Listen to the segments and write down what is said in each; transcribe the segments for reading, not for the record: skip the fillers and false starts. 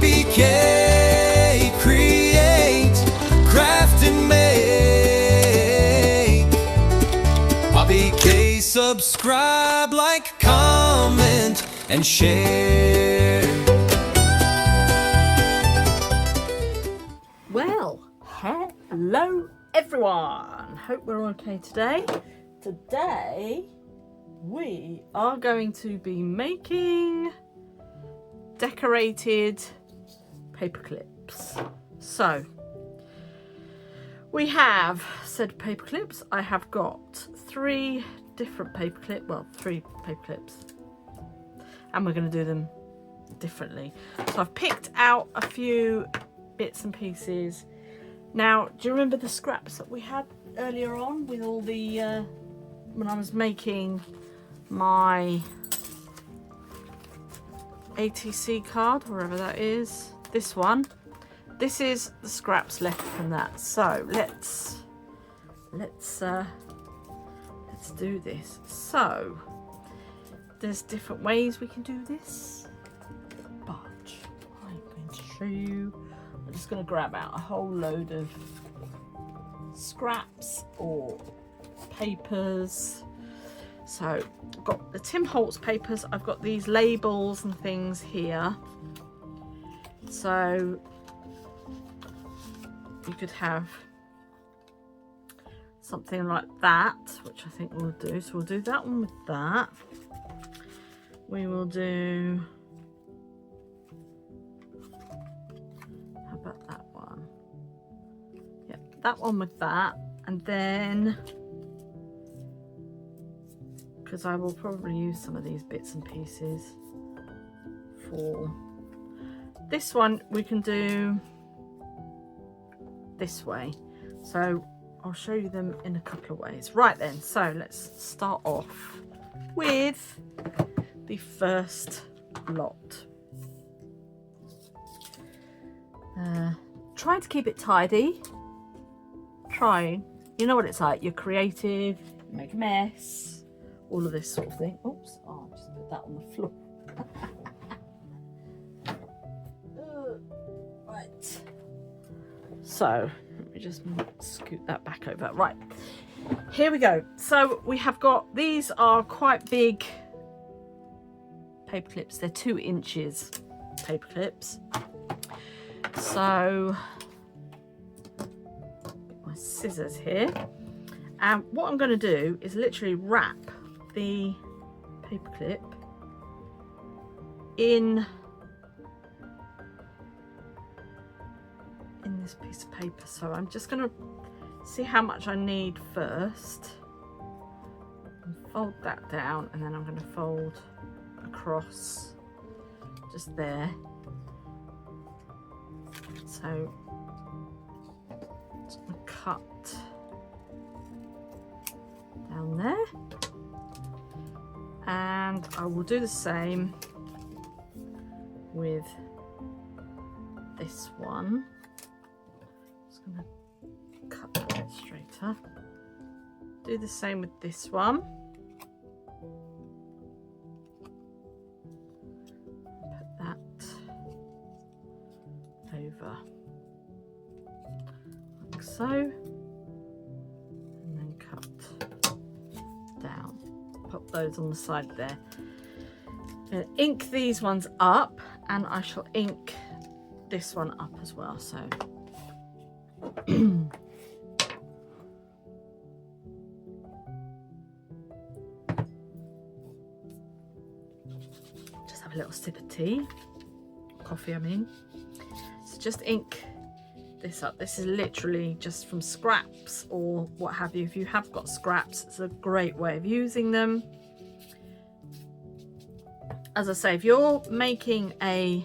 PoppyK, create, craft and make. PoppyK, subscribe, like, comment, and share. Well, hello everyone. Hope we're okay today. Today we are going to be making decorated paper clips. So we have said paper clips. I have got three paper clips, and we're going to do them differently. So I've picked out a few bits and pieces. Now, do you remember the scraps that we had earlier on with all the when I was making my ATC card, wherever that is? This one. This is the scraps left from that. So let's do this. So there's different ways we can do this, but I'm going to show you. I'm just going to grab out a whole load of scraps or papers. So I've got the Tim Holtz papers. I've got these labels and things here. So you could have something like that, which I think we'll do. So we'll do that one with that. We will do, how about that one? Yep, that one with that. And then, because I will probably use some of these bits and pieces for this one, we can do this way. So I'll show you them in a couple of ways. Right then, so let's start off with the first lot. Trying to keep it tidy. Trying. You know what it's like. You're creative, you make a mess, all of this sort of thing. Oops, oh, I just put that on the floor. Right. So, let me just scoot that back over. Right, here we go. So we have got, these are quite big paper clips. They're 2 inches paper clips. So, get my scissors here. And what I'm going to do is literally wrap the paper clip in this piece of paper. So I'm just going to see how much I need first and fold that down, and then I'm going to fold across just there. So just going to cut down there, and I will do the same with this one. Just going to cut that straighter. Do the same with this one. Put that over like so, and then cut down. Pop those on the side there. I'm going to ink these ones up, and I shall ink this one up as well. So just have a little sip of tea, coffee I mean. So just ink this up. This is literally just from scraps or what have you. If you have got scraps, it's a great way of using them. As I say, if you're making a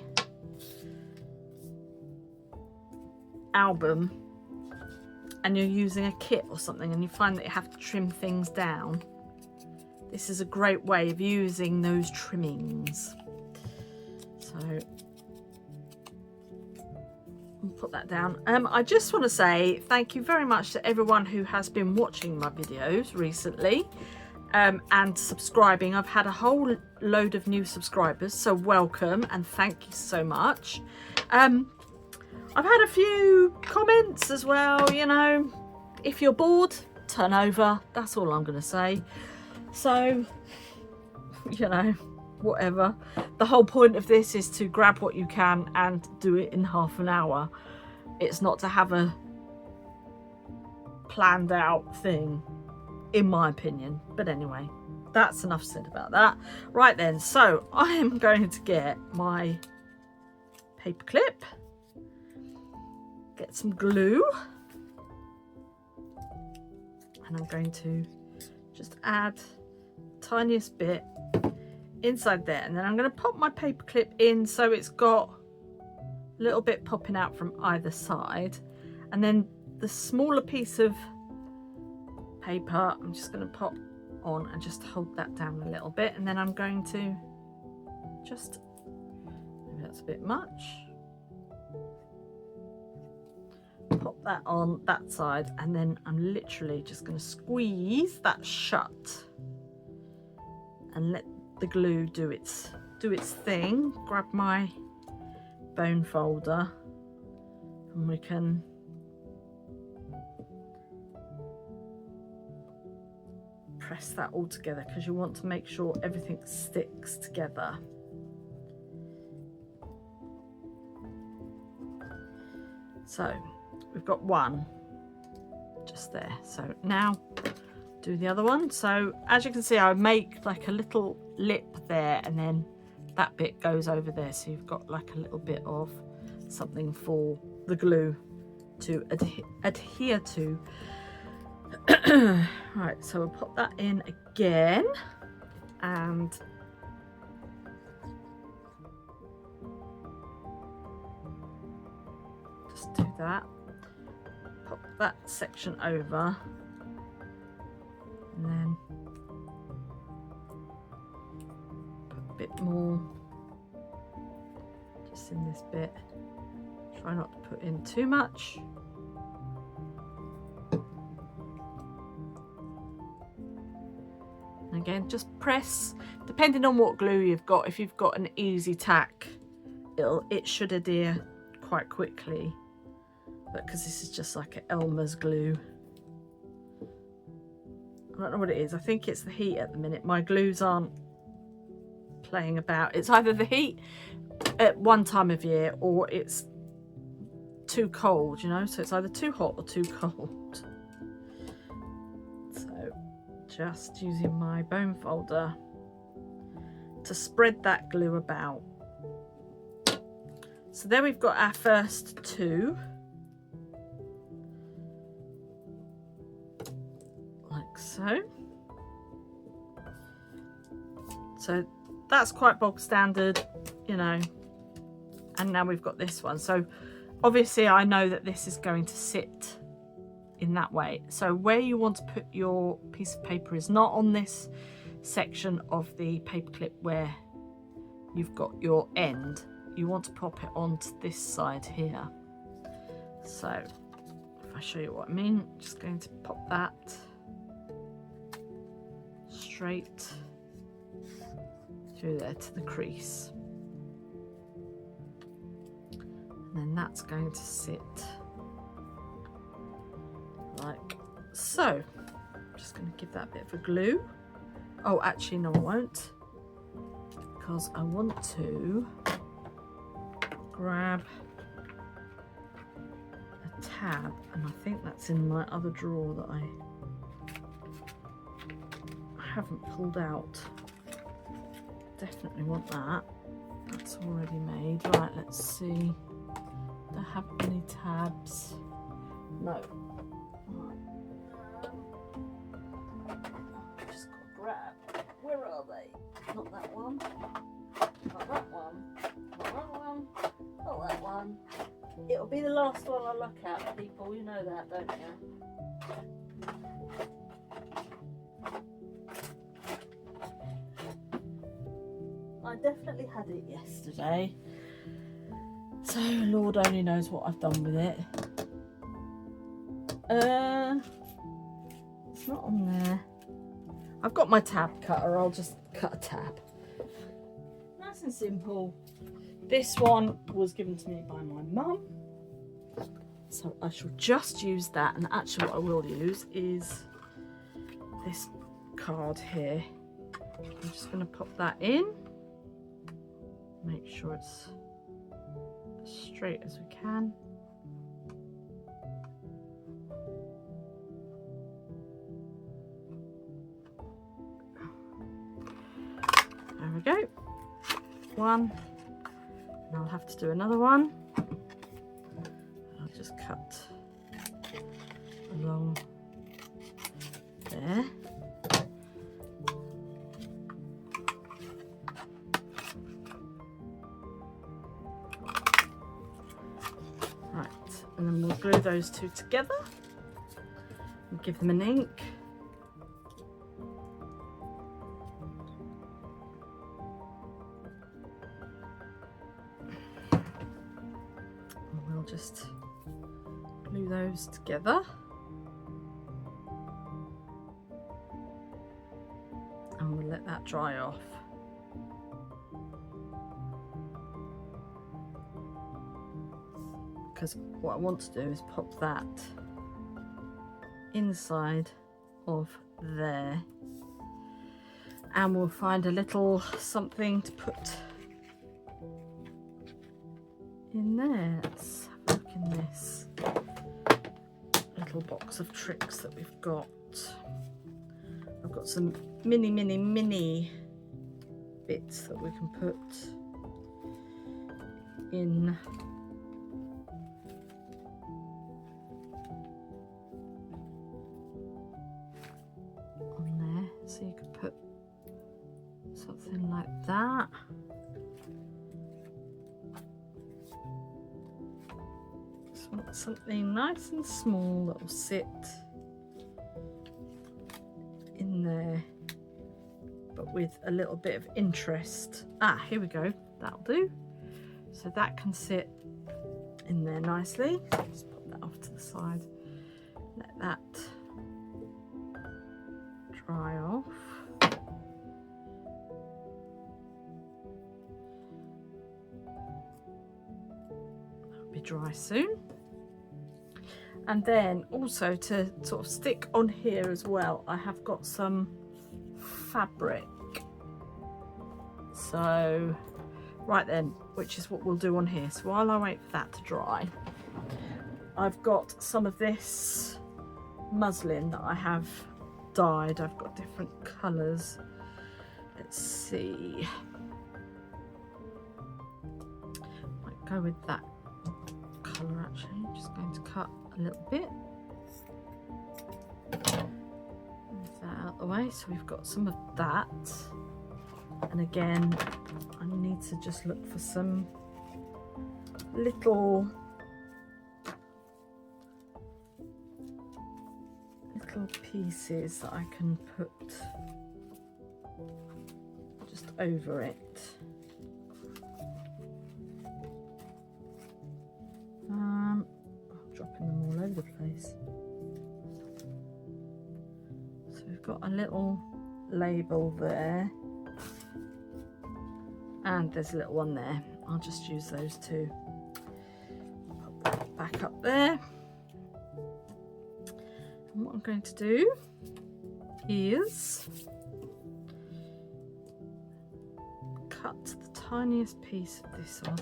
album and you're using a kit or something and you find that you have to trim things down, this is a great way of using those trimmings. So I'll put that down. I just want to say thank you very much to everyone who has been watching my videos recently. and subscribing. I've had a whole load of new subscribers, so welcome and thank you so much. I've had a few comments as well, you know, if you're bored, turn over, that's all I'm going to say. So, you know, whatever. The whole point of this is to grab what you can and do it in half an hour. It's not to have a planned out thing, in my opinion. But anyway, that's enough said about that. Right then, so I am going to get my paper clip, get some glue, and I'm going to just add tiniest bit inside there, and then I'm going to pop my paper clip in so it's got a little bit popping out from either side, and then the smaller piece of paper I'm just going to pop on and just hold that down a little bit, and then I'm going to just, maybe that's a bit much, pop that on that side, and then I'm literally just going to squeeze that shut and let the glue do its thing. Grab my bone folder and we can press that all together, because you want to make sure everything sticks together. So we've got one just there, so now do the other one. So as you can see, I make like a little lip there, and then that bit goes over there, so you've got like a little bit of something for the glue to adhere to. Right, so we'll pop that in again, and just do that, pop that section over, and then put a bit more just in this bit. Try not to put in too much. And again, just press, depending on what glue you've got. If you've got an easy tack, it should adhere quite quickly, but because this is just like an Elmer's glue, I don't know what it is. I think it's the heat at the minute. My glues aren't playing about. It's either the heat at one time of year, or it's too cold, you know, so it's either too hot or too cold. So just using my bone folder to spread that glue about. So there we've got our first two, like so. So that's quite bog standard, you know. And now we've got this one. So obviously I know that this is going to sit in that way. So where you want to put your piece of paper is not on this section of the paper clip where you've got your end. You want to pop it onto this side here. So if I show you what I mean, I'm just going to pop that straight through there to the crease. And then that's going to sit like so. I'm just going to give that a bit of a glue. Oh, actually no, I won't, because I want to grab a tab, and I think that's in my other drawer that I haven't pulled out. Definitely want that. That's already made. Right, let's see. Do I have any tabs? No. Just got to grab. Where are they? Not that one. Not that one. Not that one. Not that one. It'll be the last one I look at, people. You know that, don't you? I definitely had it yesterday, so Lord only knows what I've done with it. It's not on there. I've got my tab cutter, I'll just cut a tab. Nice and simple. This one was given to me by my mum, so I shall just use that. And actually what I will use is this card here. I'm just going to pop that in, make sure it's as straight as we can. There we go. One. And I'll have to do another one. I'll just cut along there. Right, and then we'll glue those two together and give them an ink. Just glue those together, and we'll let that dry off. Because what I want to do is pop that inside of there, and we'll find a little something to put in there. Let's have a look in this little box of tricks that we've got. I've got some mini bits that we can put in on there, so you could put something like that. Something nice and small that will sit in there, but with a little bit of interest. Ah, here we go, that'll do. So that can sit in there nicely. Just pop that off to the side, let that dry off. That'll be dry soon. And then also to sort of stick on here as well, I have got some fabric. So, right then, which is what we'll do on here. So while I wait for that to dry, I've got some of this muslin that I have dyed. I've got different colours. Let's see. Might go with that colour actually. Just going to cut a little bit. Move that out the way. So we've got some of that. And again, I need to just look for some little pieces that I can put just over it. I'm dropping them all over the place. So we've got a little label there, and there's a little one there. I'll just use those two. Pop that back up there. And what I'm going to do is cut the tiniest piece of this off,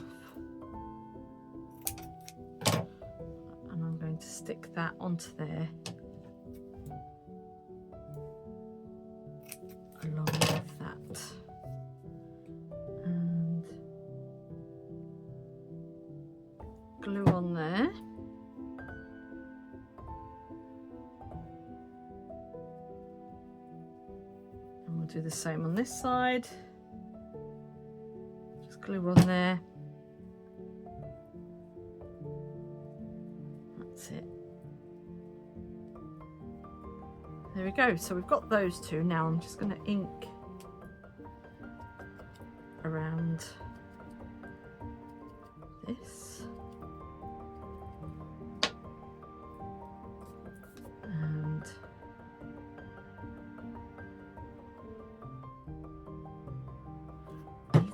and I'm going to stick that onto there along with that, and glue on there. And we'll do the same on this side. Just glue on there. That's it. There we go. So we've got those two. Now I'm just going to ink around this. And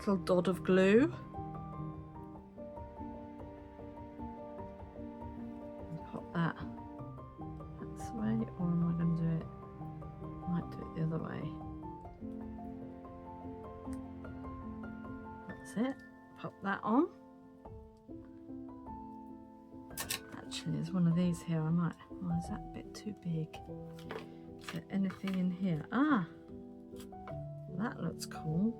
little dot of glue. And pop that this way, or am I going to do it? I might do it the other way. That's it. Pop that on. Actually, there's one of these here. I might. Oh, is that a bit too big? Is there anything in here? Ah, that looks cool.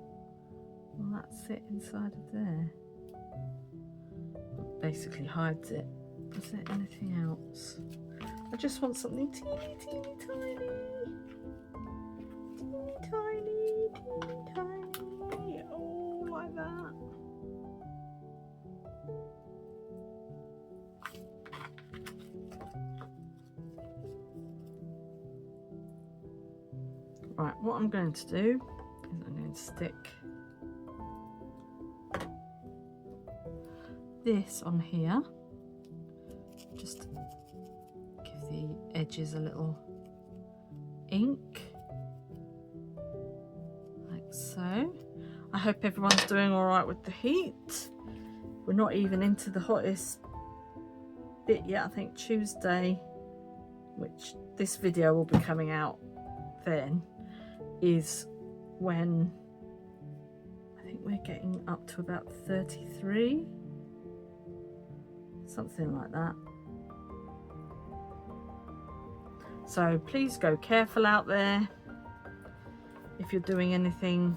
Will that sit inside of there? Basically hides it. Is there anything else? I just want something teeny, teeny, tiny. Teeny, tiny, teeny, tiny. Oh, like that. Right, what I'm going to do is I'm going to stick this on here, just give the edges a little ink, like so. I hope everyone's doing all right with the heat. We're not even into the hottest bit yet. I think Tuesday, which this video will be coming out then, is when I think we're getting up to about 33, something like that. So please go careful out there if you're doing anything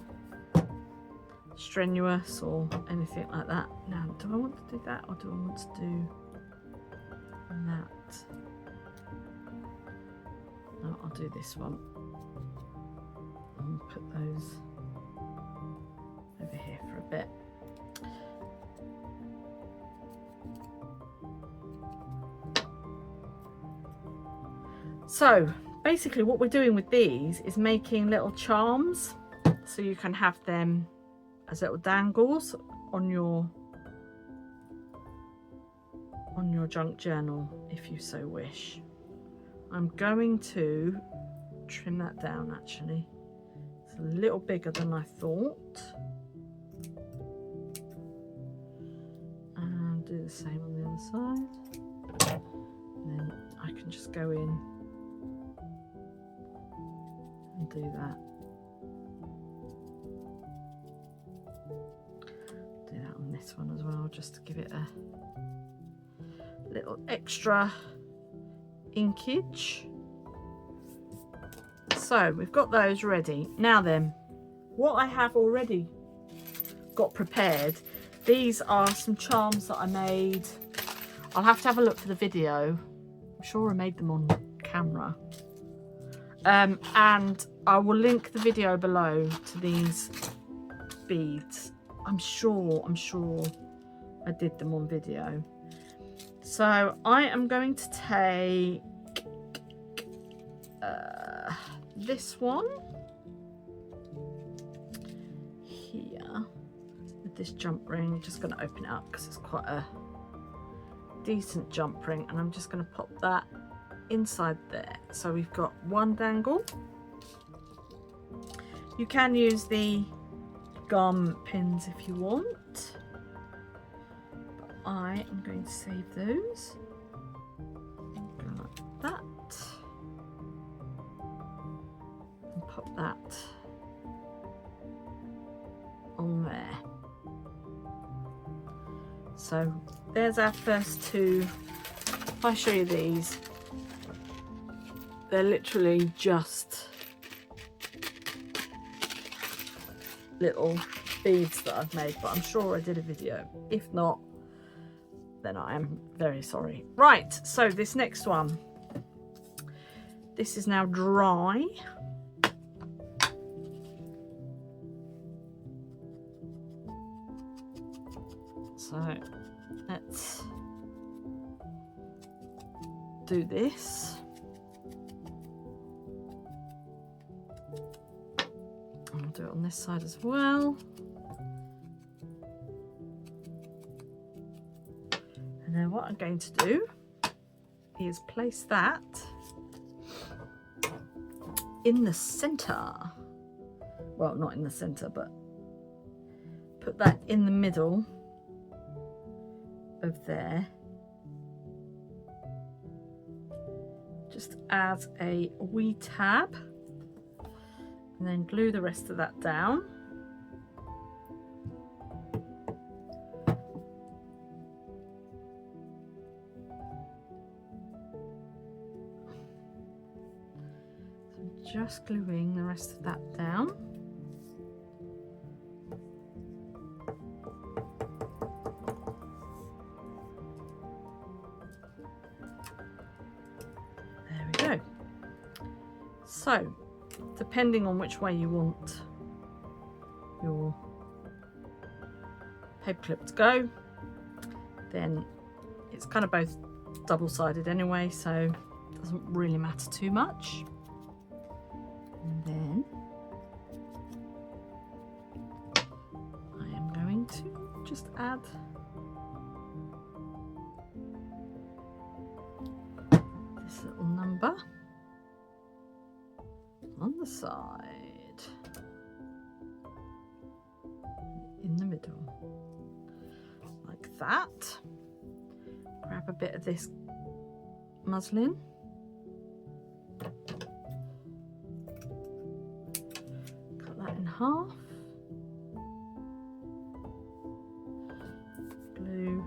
strenuous or anything like that. Now, do I want to do that, or do I want to do that? No, I'll do this one. And put those over here for a bit. So basically what we're doing with these is making little charms, so you can have them as little dangles on your junk journal if you so wish. I'm going to trim that down actually. It's a little bigger than I thought. And do the same on the other side. And then I can just go in and do that. Do that on this one as well, just to give it a little extra inkage. So we've got those ready. Now then, what I have already got prepared, these are some charms that I made. I'll have to have a look for the video. I'm sure I made them on camera. And I will link the video below to these beads. I'm sure I did them on video. So I am going to take this one here with this jump ring. I'm just going to open it up because it's quite a decent jump ring, and I'm just going to pop that inside there. So we've got one dangle. You can use the gum pins if you want, but I am going to save those. Go like that. And pop that on there. So there's our first two. If I show you these, they're literally just little beads that I've made, but I'm sure I did a video. If not, then I am very sorry. Right, so this next one, this is now dry. So let's do this. I'll do it on this side as well. And then what I'm going to do is place that in the center. Well, not in the center, but put that in the middle of there. Just add a wee tab and then glue the rest of that down. So just gluing the rest of that down. So, depending on which way you want your paperclip to go, then it's kind of both double-sided anyway, so it doesn't really matter too much. And then I am going to just add this little number on the side, in the middle, like that. Grab a bit of this muslin, cut that in half, glue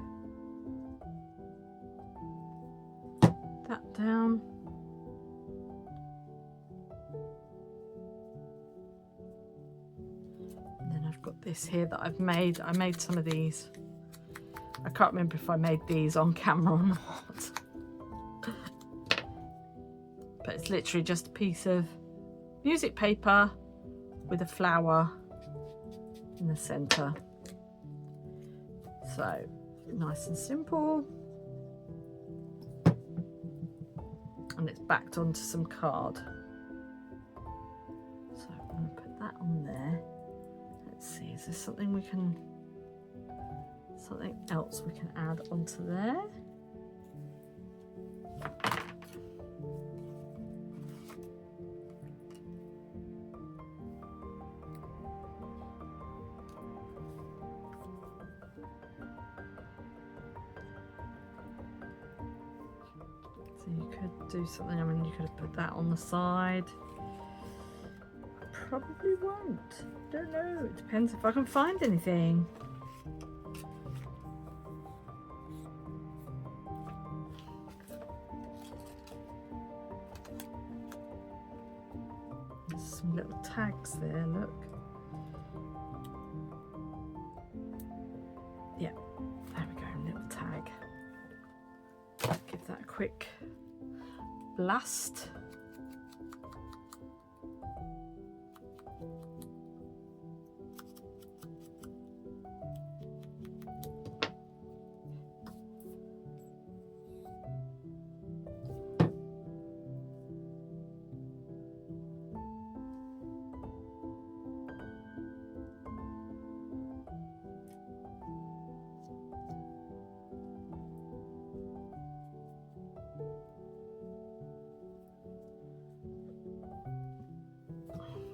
that down. Got this here that I've made. I made some of these. I can't remember if I made these on camera or not. But it's literally just a piece of music paper with a flower in the center. So nice and simple. And it's backed onto some card. So I'm going to put that on there. Let's see, is there something else we can add onto there? So you could do something, I mean, you could have put that on the side. Probably won't. Don't know. It depends if I can find anything. There's some little tags there, look. Yeah, there we go, little tag. Give that a quick blast.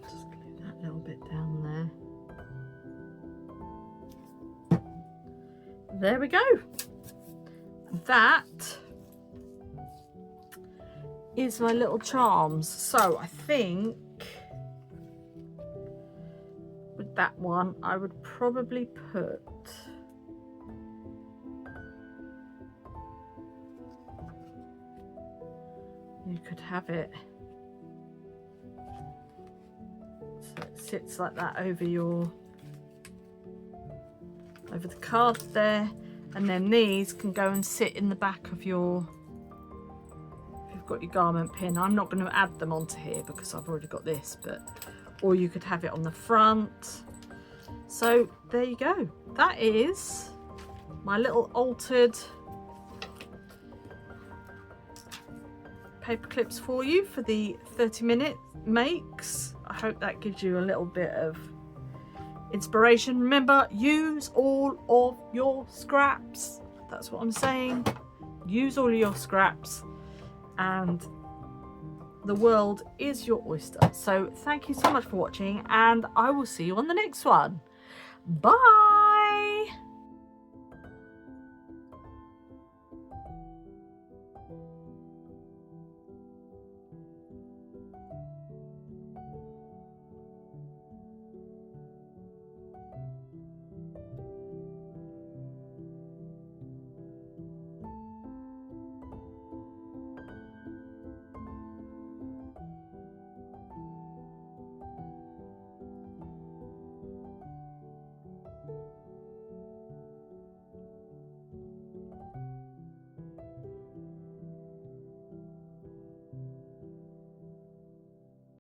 Just glue that little bit down there. There we go. That is my little charms. So I think with that one I would probably put you could have it so it sits like that over the card there, and then these can go and sit in the back of your, if you've got your garment pin. I'm not going to add them onto here because I've already got this, but or you could have it on the front. So there you go. That is my little altered paper clips for you for the 30-minute makes. I hope that gives you a little bit of inspiration. Remember, use all of your scraps. That's what I'm saying. Use all of your scraps and the world is your oyster. So thank you so much for watching, and I will see you on the next one. Bye.